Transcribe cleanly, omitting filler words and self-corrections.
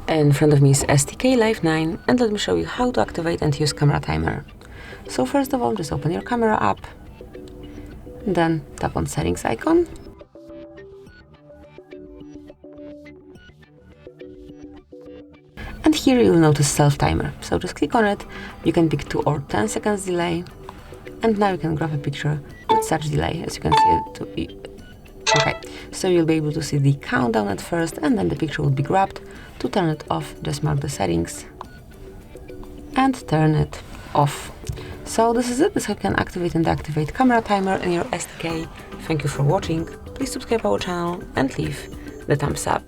In front of me is STK Life 9, and let me show you how to activate and use camera timer. So first of all, just open your camera app, then tap on settings icon. And here you'll notice self-timer, so just click on it. You can pick 2 or 10 seconds delay, and now you can grab a picture with such delay, as you can see it to be. Okay, so you'll be able to see the countdown at first, and then the picture will be grabbed. To turn it off, just mark the settings and turn it off. So this is it. This is how you can activate and deactivate camera timer in your STK. Thank you for watching. Please subscribe our channel and leave the thumbs up.